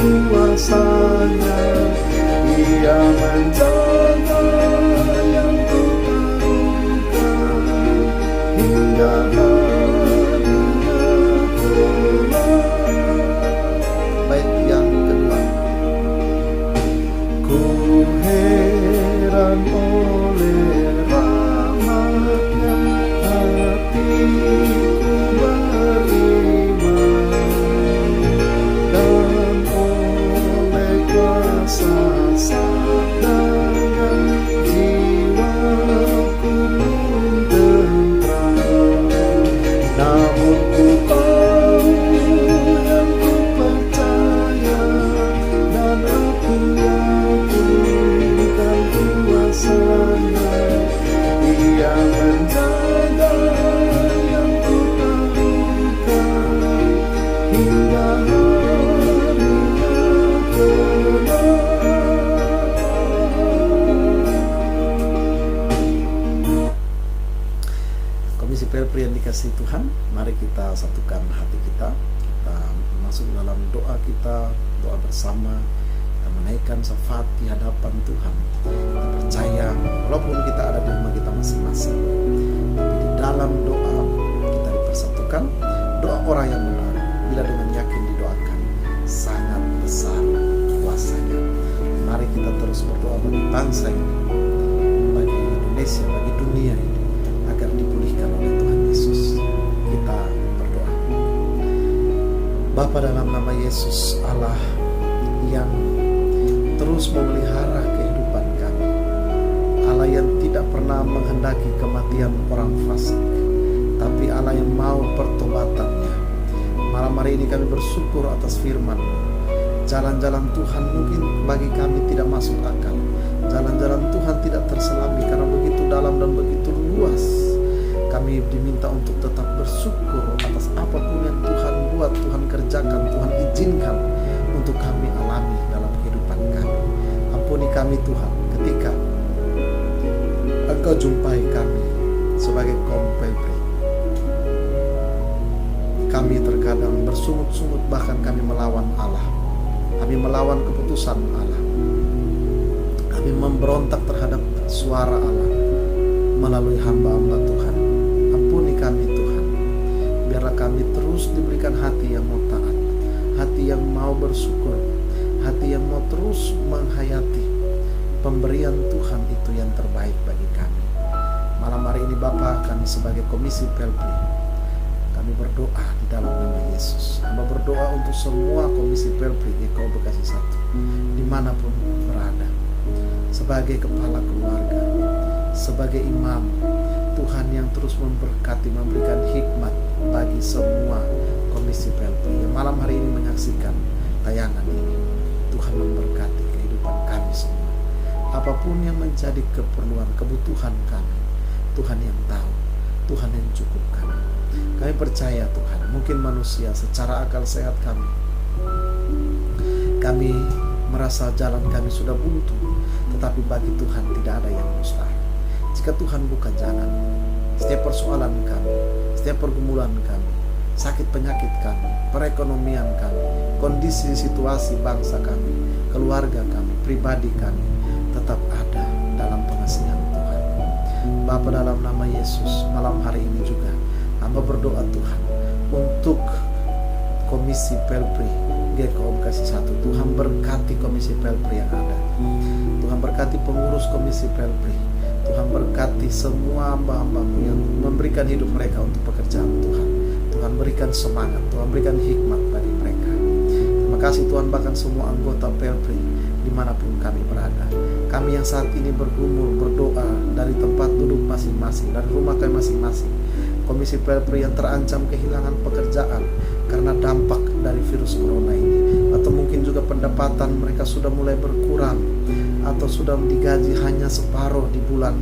Kuasanya Dia menjaga yang kutemukan hingga harinya kelak. Bait yang kedua. Ku heran oleh rahmatnya, hatiku beriman, dan oleh kuasa sabdanya jiwaku pun tentram. Namun ku tahu yang ku percaya, dan aku yakinkan kuasanya. Dia menjaga yang ku taruhkan hingga harinya kelak. Komisi PLP yang dikasihi Tuhan, mari kita satukan hati kita. Kita masuk dalam doa kita, doa bersama. Kita menaikkan syafaat di hadapan Tuhan. Kita percaya walaupun kita ada di rumah kita masing-masing, tapi di dalam doa kita dipersatukan. Doa orang yang benar bila dengan yakin didoakan sangat besar kuasanya. Mari kita terus berdoa bagi bangsa ini, bagi Indonesia, bagi dunia ini, agar dipulihkan oleh Tuhan Yesus. Kita berdoa. Bapa, dalam nama Yesus, Allah yang terus memelihara kehidupan kami, Allah yang tidak pernah menghendaki kematian orang fasik, tapi Allah yang mau pertobatannya. Malam hari ini kami bersyukur atas firman-Mu. Jalan-jalan Tuhan mungkin bagi kami tidak masuk akal. Jalan-jalan Tuhan tidak terselami karena begitu dalam dan begitu luas. Kami diminta untuk tetap bersyukur atas apapun yang Tuhan buat, Tuhan kerjakan, Tuhan izinkan untuk kami alami dalam kehidupan kami. Ampuni kami Tuhan ketika Engkau jumpai kami sebagai kaum PLP. Kami terkadang bersungut-sungut, bahkan kami melawan Allah. Kami melawan keputusan Allah. Kami memberontak terhadap suara Allah melalui hamba-hamba Tuhan. Ampuni kami Tuhan. Biarlah kami terus diberikan hati yang mau taat, hati yang mau bersyukur, hati yang mau terus menghayati pemberian Tuhan itu yang terbaik bagi kami. Malam hari ini Bapa, kami sebagai Komisi PLP, kami berdoa di dalam nama Yesus. Hamba berdoa untuk semua Komisi PLP GKU Bekasi 1 dimanapun berada, sebagai kepala keluarga, sebagai imam, Tuhan yang terus memberkati, memberikan hikmat bagi semua Komisi PLP yang malam hari ini menyaksikan tayangan ini. Tuhan memberkati kehidupan kami semua. Apapun yang menjadi keperluan, kebutuhan kami, Tuhan yang tahu, Tuhan yang cukupkan. Kami percaya Tuhan, mungkin manusia secara akal sehat kami merasa jalan kami sudah buntu, tetapi bagi Tuhan tidak ada yang mustahil. Jika Tuhan buka jalan, setiap persoalan kami, setiap pergumulan kami, sakit penyakit kami, perekonomian kami, kondisi situasi bangsa kami, keluarga kami, pribadi kami, tetap ada dalam pengasihan Tuhan. Bapa, dalam nama Yesus, malam hari ini juga Hamba berdoa Tuhan untuk Komisi Pelpri GKO Bekasi 1. Tuhan berkati Komisi Pelpri yang ada. Tuhan berkati pengurus Komisi Pelpri. Tuhan berkati semua hamba-hamba-Mu yang memberikan hidup mereka untuk pekerjaan Tuhan. Tuhan berikan semangat, Tuhan berikan hikmat bagi mereka. Terima kasih Tuhan, bahkan semua anggota Pelpri dimanapun kami berada. Kami yang saat ini bergumul berdoa dari tempat duduk masing-masing, dari rumah kami masing-masing. Komisi Pelpri yang terancam kehilangan pekerjaan karena dampak dari virus corona ini, atau mungkin juga pendapatan mereka sudah mulai berkurang, atau sudah digaji hanya separuh di bulan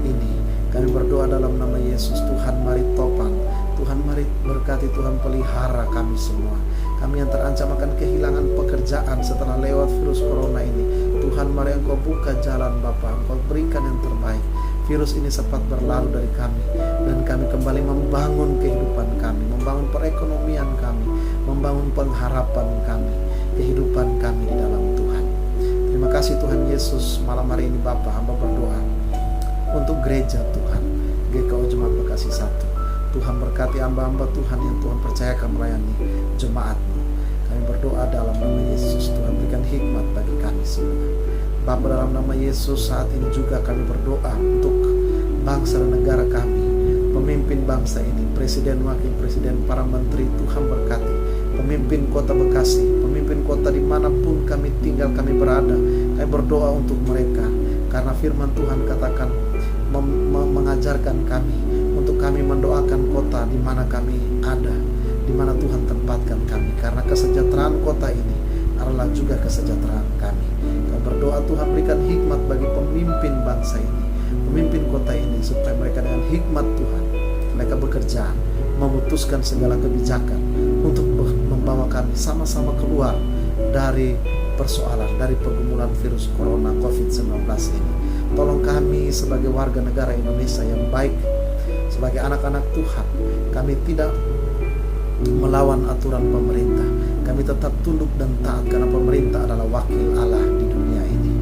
ini. Kami berdoa dalam nama Yesus, Tuhan mari topang, Tuhan mari berkati, Tuhan pelihara kami semua. Kami yang terancam akan kehilangan pekerjaan setelah lewat virus corona ini, Tuhan mari Engkau buka jalan Bapa, Engkau berikan yang terbaik. Virus ini sempat berlalu dari kami, dan kami kembali membangun kehidupan kami, membangun perekonomian kami, membangun pengharapan kami, kehidupan kami di dalam Tuhan. Terima kasih Tuhan Yesus. Malam hari ini Bapa, hamba berdoa untuk gereja Tuhan GKO Jemaat Bekasi 1. Tuhan berkati hamba-hamba Tuhan yang Tuhan percayakan melayani jemaat-Mu. Kami berdoa dalam nama Yesus, Tuhan berikan hikmat bagi kami semua. Bapa, dalam nama Yesus saat ini juga kami berdoa untuk bangsa dan negara kami, pemimpin bangsa ini, presiden, wakil presiden, para menteri. Tuhan berkati pemimpin kota Bekasi, pemimpin kota dimanapun kami tinggal, kami berada. Kami berdoa untuk mereka, karena firman Tuhan katakan mengajarkan kami untuk kami mendoakan kota di mana kami ada, di mana Tuhan tempatkan kami, karena kesejahteraan kota ini adalah juga kesejahteraan kami. Kami berdoa Tuhan berikan hikmat bagi pemimpin bangsa ini, pemimpin kota ini, supaya mereka dengan hikmat Tuhan mereka bekerja, memutuskan segala kebijakan untuk membawa kami sama-sama keluar dari persoalan, dari pergumulan virus corona COVID-19 ini. Tolong kami sebagai warga negara Indonesia yang baik, sebagai anak-anak Tuhan, kami tidak melawan aturan pemerintah. Kami tetap tunduk dan taat, karena pemerintah adalah wakil Allah di dunia ini.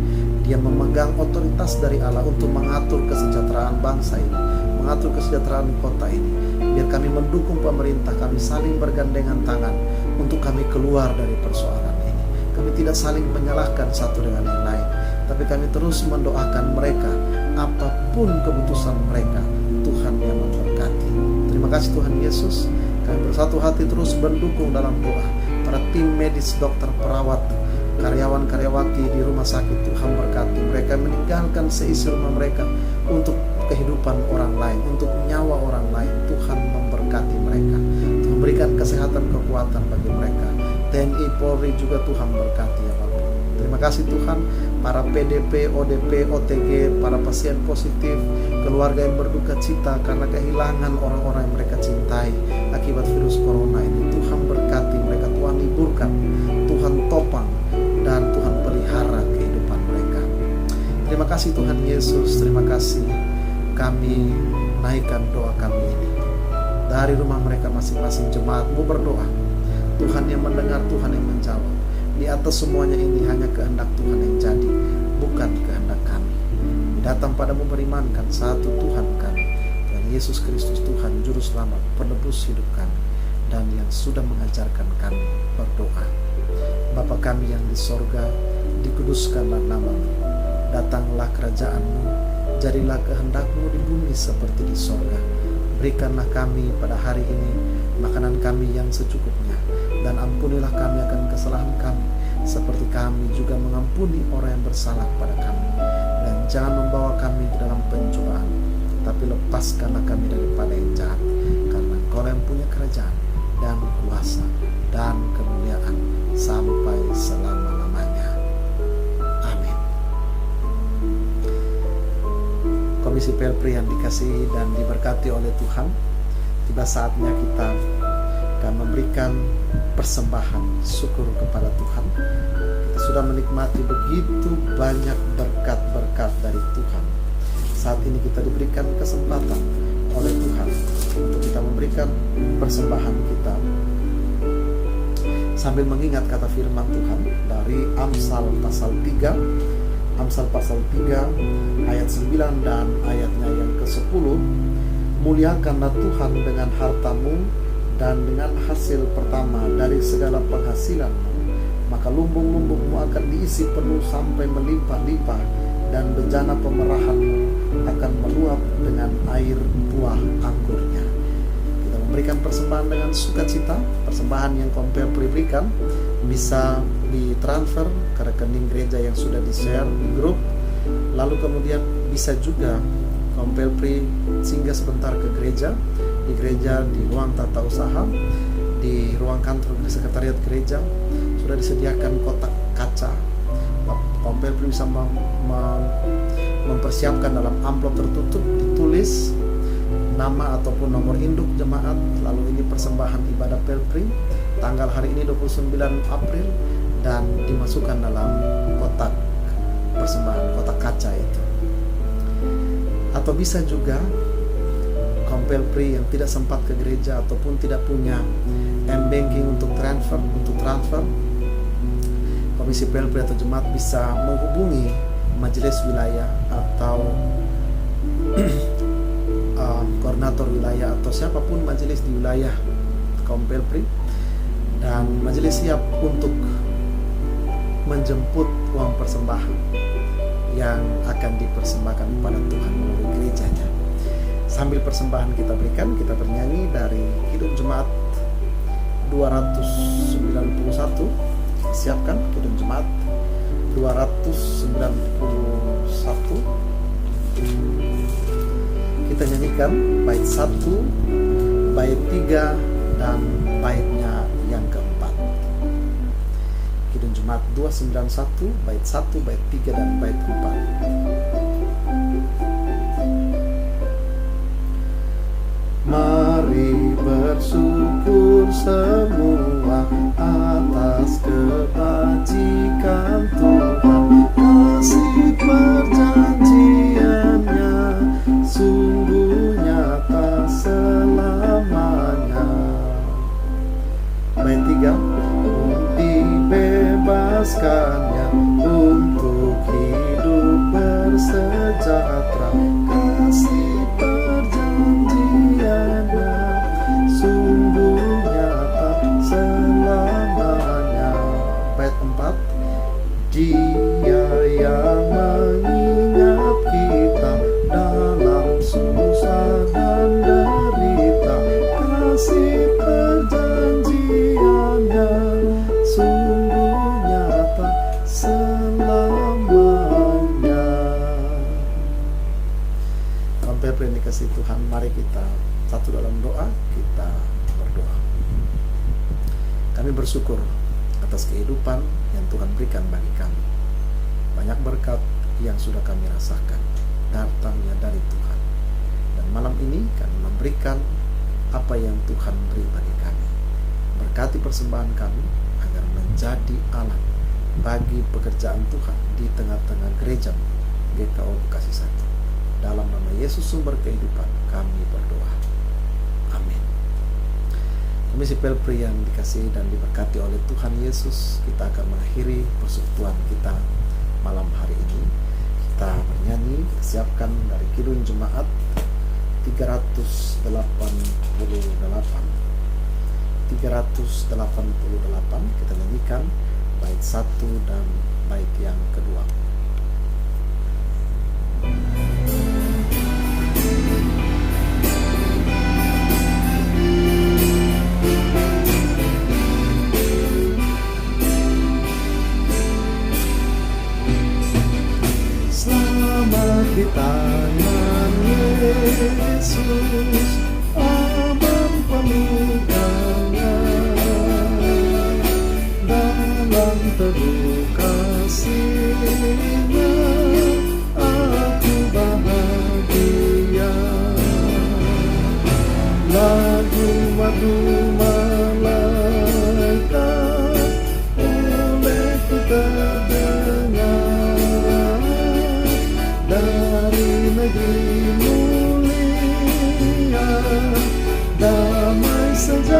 Dia memegang otoritas dari Allah untuk mengatur kesejahteraan bangsa ini, mengatur kesejahteraan kota ini. Biar kami mendukung pemerintah, kami saling bergandengan tangan untuk kami keluar dari persoalan ini. Kami tidak saling menyalahkan satu dengan yang lain, tapi kami terus mendoakan mereka, apapun keputusan mereka, Tuhan yang memberkati. Terima kasih Tuhan Yesus. Kami bersatu hati terus mendukung dalam doa para tim medis, dokter, perawat, karyawan-karyawati di rumah sakit. Tuhan berkati mereka, meninggalkan seisi rumah mereka untuk kehidupan orang lain, untuk nyawa orang lain. Tuhan memberkati mereka, Tuhan berikan kesehatan, kekuatan bagi mereka. TNI, Polri juga Tuhan berkati ya Bapak. Terima kasih Tuhan, para PDP, ODP, OTG, para pasien positif, keluarga yang berduka cita karena kehilangan orang-orang yang mereka cintai akibat virus corona ini. Tuhan berkati mereka, Tuhan liburkan, Tuhan topang, dan Tuhan pelihara kehidupan mereka. Terima kasih Tuhan Yesus, terima kasih. Kami naikkan doa kami ini dari rumah mereka masing-masing. Jemaat-Mu berdoa, Tuhan yang mendengar, Tuhan yang menjawab. Di atas semuanya ini hanya kehendak Tuhan yang jadi, bukan kehendak kami. Datang padamu berimankan satu Tuhan kami, Tuhan Yesus Kristus, Tuhan Juru Selamat, penebus hidup kami, dan yang sudah mengajarkan kami berdoa. Bapa kami yang di sorga, dikuduskanlah nama-Mu, datanglah kerajaan-Mu, jadilah kehendak-Mu di bumi seperti di sorga. Berikanlah kami pada hari ini makanan kami yang secukupnya, dan ampunilah kami akan kesalahan kami, seperti kami juga mengampuni orang yang bersalah pada kami. Dan jangan membawa kami ke dalam pencobaan, tapi lepaskanlah kami daripada yang jahat, karena Engkau yang punya kerajaan dan kuasa dan kemuliaan sampai selama-lamanya. Amin. Komisi Pelpri yang dikasihi dan diberkati oleh Tuhan, tiba saatnya kita akan memberikan persembahan syukur kepada Tuhan. Kita sudah menikmati begitu banyak berkat-berkat dari Tuhan. Saat ini kita diberikan kesempatan oleh Tuhan untuk kita memberikan persembahan kita sambil mengingat kata firman Tuhan dari Amsal pasal 3, Amsal pasal 3 ayat 9 dan ayatnya yang ke-10. Muliakanlah Tuhan dengan hartamu dan dengan hasil pertama dari segala penghasilanmu, maka lumbung-lumbungmu akan diisi penuh sampai melimpah-limpah, dan bejana pemerahanmu akan meluap dengan air buah anggurnya. Kita memberikan persembahan dengan sukacita. Persembahan yang Kompelpri berikan bisa ditransfer ke rekening gereja yang sudah di-share di grup. Lalu kemudian bisa juga Kompelpri singgah sebentar ke gereja, di ruang tata usaha, di ruang kantor di sekretariat gereja sudah disediakan kotak kaca. Kompelpri bisa mempersiapkan dalam amplop tertutup, ditulis nama ataupun nomor induk jemaat, lalu ini persembahan ibadah Pelpri tanggal hari ini 29 April, dan dimasukkan dalam kotak persembahan, kotak kaca itu. Atau bisa juga Kompelpri yang tidak sempat ke gereja ataupun tidak punya m-banking untuk transfer, Komisi Pelpri atau jemaat bisa menghubungi majelis wilayah atau koordinator wilayah atau siapapun majelis di wilayah Kompelpri, dan majelis siap untuk menjemput uang persembahan yang akan dipersembahkan kepada Tuhan melalui gerejanya. Sambil persembahan kita berikan, kita bernyanyi dari Kidung Jemaat 291. Siapkan Kidung Jemaat 291. Kita nyanyikan bait 1, bait 3, dan baitnya yang keempat. Kidung Jemaat 291, bait 1, bait 3, dan bait 4. Mari bersyukur semua atas kebajikan Tuhan, kasih perjanjiannya sungguh nyata selamanya. Bait 3, dibebaskannya untuk hidup bersejahtera, kasih perjanjiannya sungguh nyata selamanya. Bait 4, Dia yang mengingat kita dalam susah dan derita, kasih perjanjiannya sungguh nyata selamanya. Sampai yang dikasih Tuhan, mari kita satu dalam doa, kita berdoa. Kami bersyukur atas kehidupan yang Tuhan berikan bagi kami. Banyak berkat yang sudah kami rasakan datangnya dari Tuhan. Dan malam ini kami memberikan apa yang Tuhan beri bagi kami. Berkati persembahan kami agar menjadi alat bagi pekerjaan Tuhan di tengah-tengah gereja GKO Bekasi 1. Dalam nama Yesus sumber kehidupan kami berdoa. Amin. Komisi Pelpri yang dikasihi dan diberkati oleh Tuhan Yesus, kita akan mengakhiri persekutuan kita malam hari ini. Kita bernyanyi, kita siapkan dari Kidung Jemaat 388. 388 kita nyanyikan bait 1 dan bait yang kedua. Selamat di tangan Yesus, aman penuh dalam teguh kasih-Nya, aku bahagia. Lagu madu malaikat olehku terdengar, dari negeri mulia damai sejahtera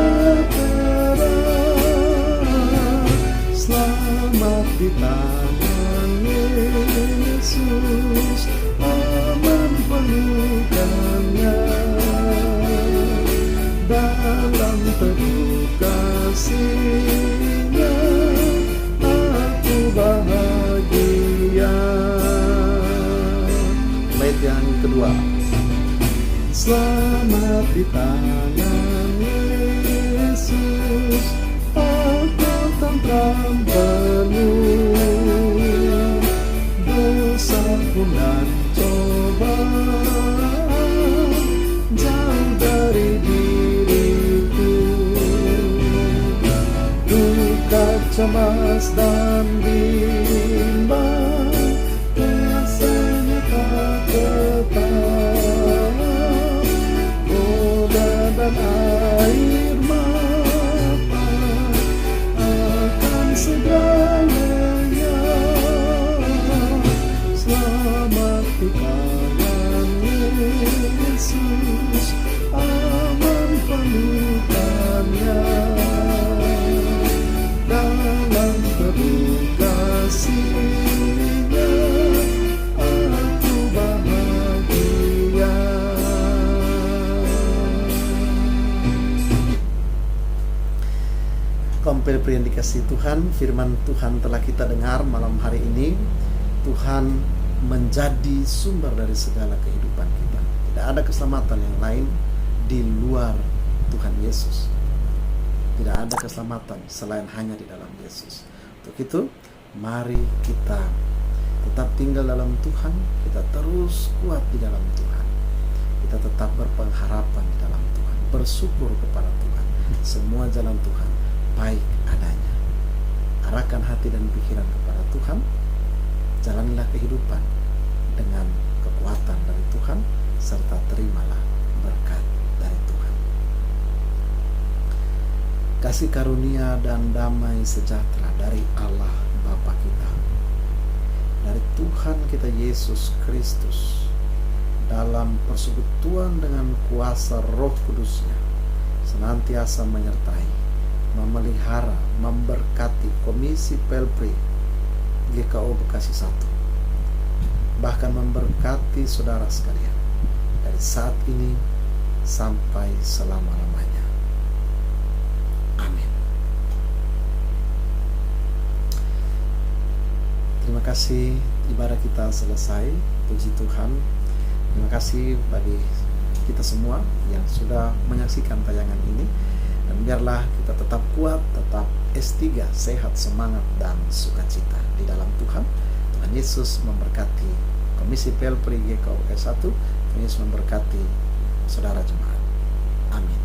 2. Selamat di tangan Yesus, aku tentram penuh, dosa pun dan cobaan jauh dari diriku, duka, cemas dan bimbang rasanya tak tetap, obat dan air mata akan segera lenyap. Selamat di tangan Yesus, aman pelukannya, dalam teduh kasih-Nya aku bahagia. Kaum yang dikasihi Tuhan, firman Tuhan telah kita dengar malam hari ini. Tuhan menjadi sumber dari segala kehidupan kita. Tidak ada keselamatan yang lain di luar Tuhan Yesus. Tidak ada keselamatan selain hanya di dalam Yesus. Untuk itu, mari kita tetap tinggal dalam Tuhan, kita terus kuat di dalam Tuhan. Kita tetap berpengharapan di dalam Tuhan, bersyukur kepada Tuhan. Semua jalan Tuhan baik adanya. Arahkan hati dan pikiran kepada Tuhan. Jalanilah kehidupan dengan kekuatan dari Tuhan, serta terimalah berkat dari Tuhan. Kasih karunia dan damai sejahtera dari Allah Bapa kita, dari Tuhan kita Yesus Kristus, dalam persekutuan dengan kuasa Roh Kudus-Nya, senantiasa menyertai, memelihara, memberkati Komisi Pelpri GKO Bekasi 1, bahkan memberkati saudara sekalian dari saat ini sampai selama-lamanya. Amin. Terima kasih, ibadah kita selesai. Puji Tuhan. Terima kasih bagi kita semua yang sudah menyaksikan tayangan ini. Dan biarlah kita tetap kuat, tetap S3, sehat, semangat, dan sukacita di dalam Tuhan. Tuhan Yesus memberkati Komisi Pelpri GKO 1. Tuhan Yesus memberkati saudara jemaat. Amin.